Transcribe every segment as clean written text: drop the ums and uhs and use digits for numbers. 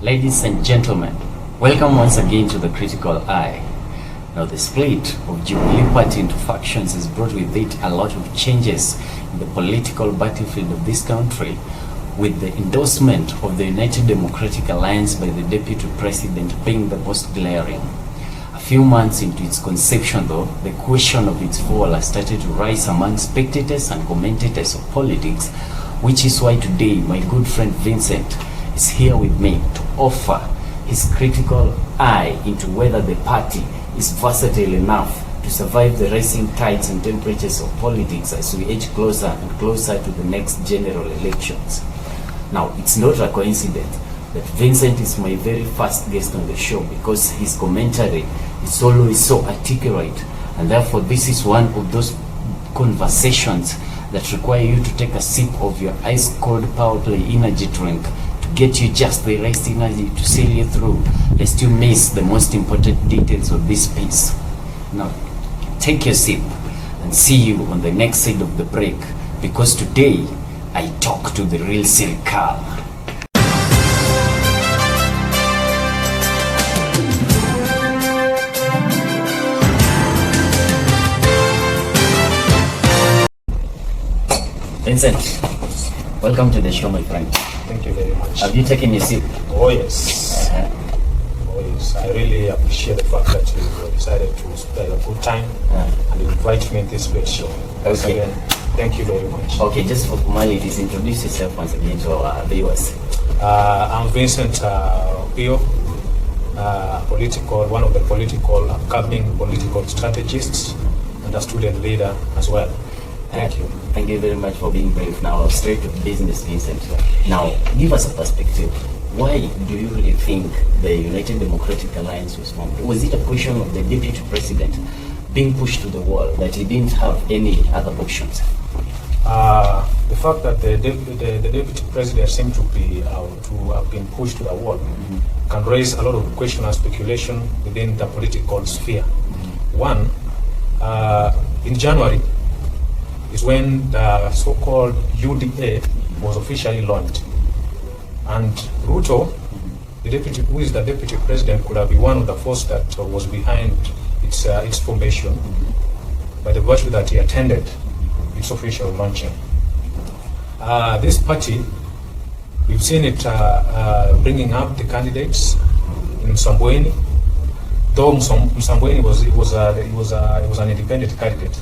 Ladies and gentlemen, welcome once again to the Critical Eye. Now, the split of Jubilee Party into factions has brought with it a lot of changes in the political battlefield of this country, with the endorsement of the United Democratic Alliance by the Deputy President being the most glaring. A few months into its conception, though, the question of its fall has started to rise among spectators and commentators of politics, which is why today my good friend Vincent is here with me to offer his critical eye into whether the party is versatile enough to survive the rising tides and temperatures of politics as we edge closer and closer to the next general elections. Now, it's not a coincidence that Vincent is my very first guest on the show, because his commentary is always so articulate, and therefore this is one of those conversations that require you to take a sip of your ice-cold power play energy drink to get you just the right energy to sail you through, lest you miss the most important details of this piece. Now, take your sip and see you on the next side of the break, because today I talk to the real Sirikal. Vincent, welcome to the show, my friend. Thank you very much. Have you taken your sip? Oh yes. Oh yes. I really appreciate the fact that you decided to spend a good time and invite me in this great show. Once Okay. again, thank you very much. Okay, just for formalities, introduce yourself once again to our viewers. I'm Vincent Pio, one of the upcoming political strategists and a student leader as well. Thank you. Thank you very much for being brave. Now, straight to business, Vincent. Now, give us a perspective. Why do you really think the United Democratic Alliance was formed? Was it a question of the Deputy President being pushed to the wall, that he didn't have any other options? The fact that the Deputy President seemed to have been pushed to the wall can raise a lot of question and speculation within the political sphere. One, in January, is when the so-called UDA was officially launched. And Ruto, who is the Deputy President, could have been one of the forces that was behind its formation, by the virtue that he attended its official launching. This party, we've seen it bringing up the candidates in Msambweni, though Msambweni was an independent candidate,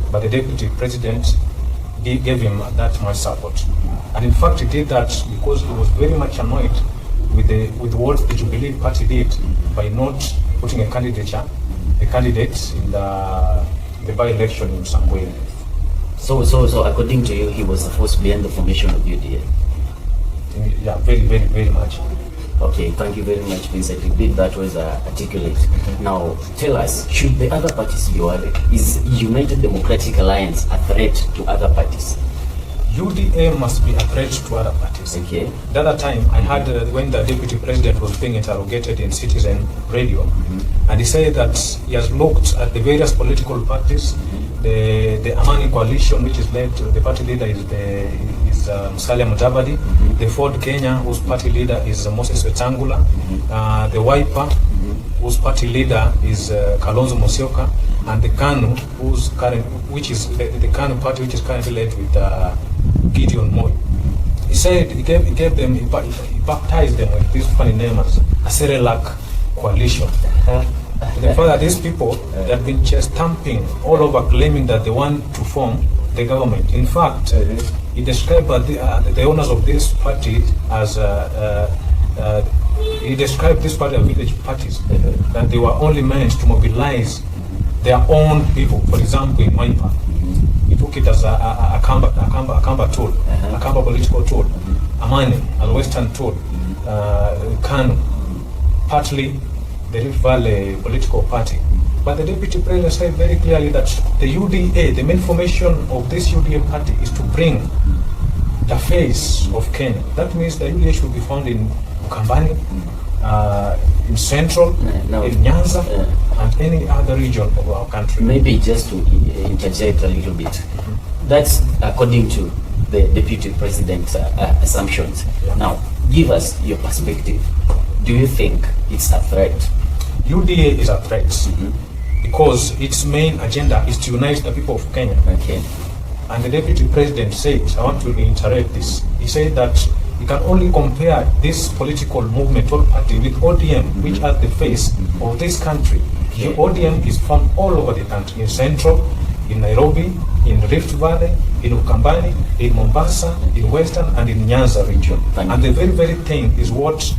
but the Deputy President gave him that much support. And in fact, he did that because he was very much annoyed with what the Jubilee Party did by not putting a candidate in the by-election in Msambweni. So according to you, he was the force behind the formation of UDA? Yeah, very, very, very much. Okay, thank you very much, Vincent. You did that was articulate. Now, tell us, should the other parties be worried? Is United Democratic Alliance a threat to other parties? UDA must be a threat to other parties. Okay. The other time, I heard when the Deputy President was being interrogated in Citizen Radio, and he said that he has looked at the various political parties. The Amani coalition, which is led, the party leader is Musalia Mudavadi. The Ford Kenya, whose party leader is Moses Wetangula. The Wiper, whose party leader is Kalonzo Musyoka, and the KANU, which is the KANU party, which is currently led with Gideon Moi. He said he baptized them with this funny name as a Serelak coalition. The fact that these people, they have been chest thumping all over, claiming that they want to form the government. In fact, he described the owners of this party as he described this party as village parties, that they were only meant to mobilize their own people. For example, in Wiper, he took it as a Kamba tool, a Kamba political tool, Amani as a Western tool, KANU, partly the Rift Valley political party. But the Deputy President said very clearly that the UDA, the main formation of this UDA party is to bring the face of Kenya. That means the UDA should be found in Ukambani, in Central, in Nyanza, and any other region of our country. Maybe just to interject a little bit. That's according to the Deputy President's assumptions. Yeah. Now, give us your perspective. Do you think it's a threat? UDA is a threat because its main agenda is to unite the people of Kenya. Okay. And the deputy president said, I want to reiterate this, he said that you can only compare this political movement or party with ODM, which are the face of this country. The ODM is found all over the country, in Central, in Nairobi, in Rift Valley, in Ukambani, in Mombasa, in Western, and in Nyanza region. And the very thing is what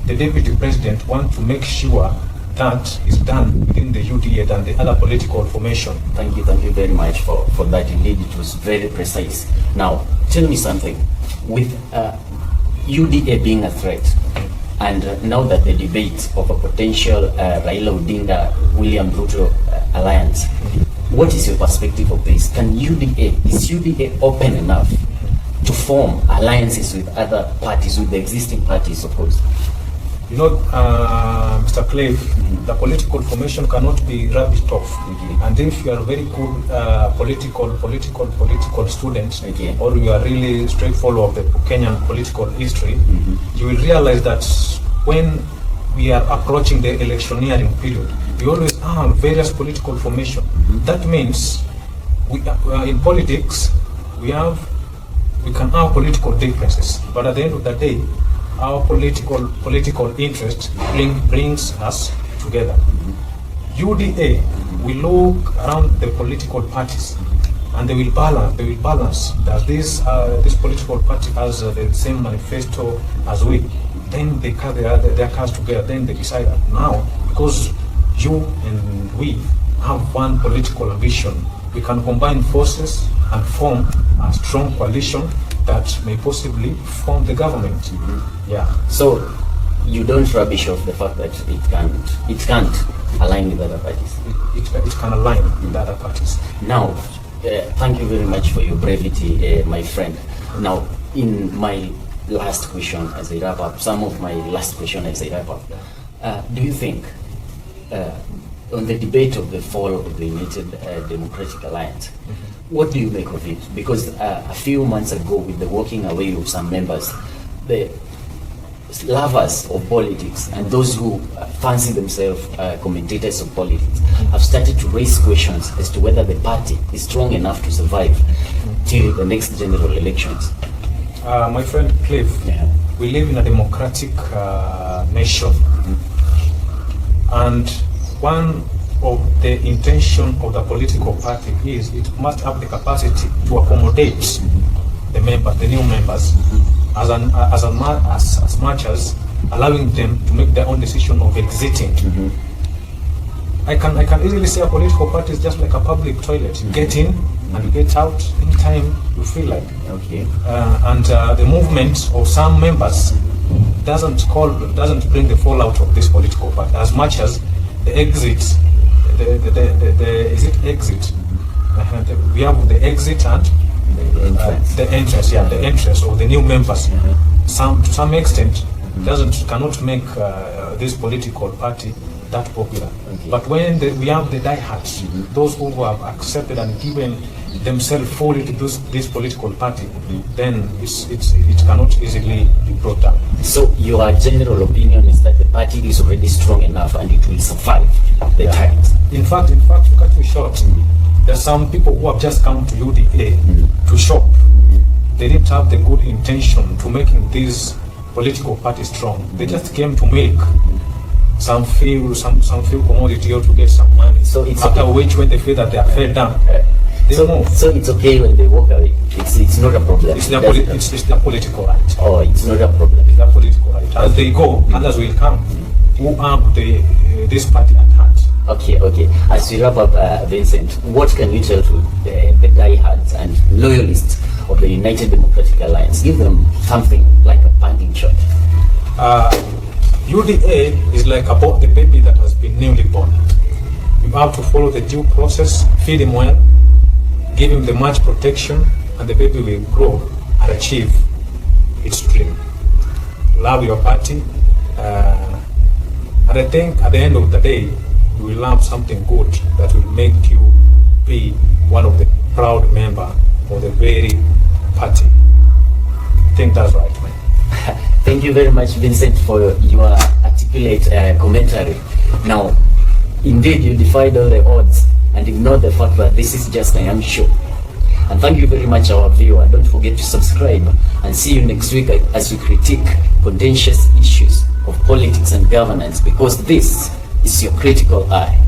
the deputy president wants to make sure that is done within the UDA than the other political formation. Thank you very much for that. Indeed, it was very precise. Now, tell me something. With UDA being a threat, and now that the debate of a potential Raila Odinga, William Ruto alliance, what is your perspective of this? Is UDA open enough to form alliances with other parties, with the existing parties, of course? You know, Mr. Clive, the political formation cannot be rubbished off. And if you are a very good political student, or you are really straight follower of the Kenyan political history, you will realize that when we are approaching the electioneering period, we always have various political formation. That means in politics, we can have political differences, but at the end of the day, our political interest brings us together. UDA will look around the political parties and they will balance. Does this political party has the same manifesto as we? Then they carry their cards together. Then they decide that now, because you and we have one political ambition, we can combine forces and form a strong coalition that may possibly form the government. Yeah. So you don't rubbish off the fact that it can't align with other parties. It can align with other parties. Now, thank you very much for your brevity, my friend. Now, in my last question as I wrap up, do you think on the debate of the fall of the United Democratic Alliance, what do you make of it? Because a few months ago, with the walking away of some members, the lovers of politics and those who fancy themselves commentators of politics have started to raise questions as to whether the party is strong enough to survive till the next general elections. My friend Cliff, we live in a democratic nation, and one of the intention of the political party is it must have the capacity to accommodate the new members, as much as allowing them to make their own decision of exiting. I can easily say a political party is just like a public toilet. You get in and you get out anytime you feel like. And the movement of some members doesn't bring the fallout of this political party as much as the exit. We have the exit and the entrance of the new members. To some extent, cannot make this political party that popular. But when we have the diehards, those who have accepted and given themselves fully to this political party, then it cannot easily be brought down. So your general opinion is that the party is already strong enough and it will survive the times. In fact, to cut you short, there are some people who have just come to UDA to shop. They didn't have the good intention to making this political party strong. They just came to milk some few commodity or to get some money. So it's after which, when they feel that they are fed down, so it's okay when they walk away. It's not a problem. It's their political right. Oh, it's not a problem. It's their political right. As they go, others will come who have this party at heart. Okay. As we wrap up, Vincent, what can you tell to the diehards and loyalists of the United Democratic Alliance? Give them something like a parting shot. UDA is like about the baby that has been newly born. You have to follow the due process, feed him well, give him the much protection, and the baby will grow and achieve its dream. Love your party, and I think at the end of the day, you will have something good that will make you be one of the proud member of the very party. I think that's right, man. Thank you very much, Vincent, for your articulate commentary. Now, indeed, you defied all the odds and ignored the fact that this is just a young show. And thank you very much, our viewer. Don't forget to subscribe, and see you next week as we critique contentious issues of politics and governance, because this is your critical eye.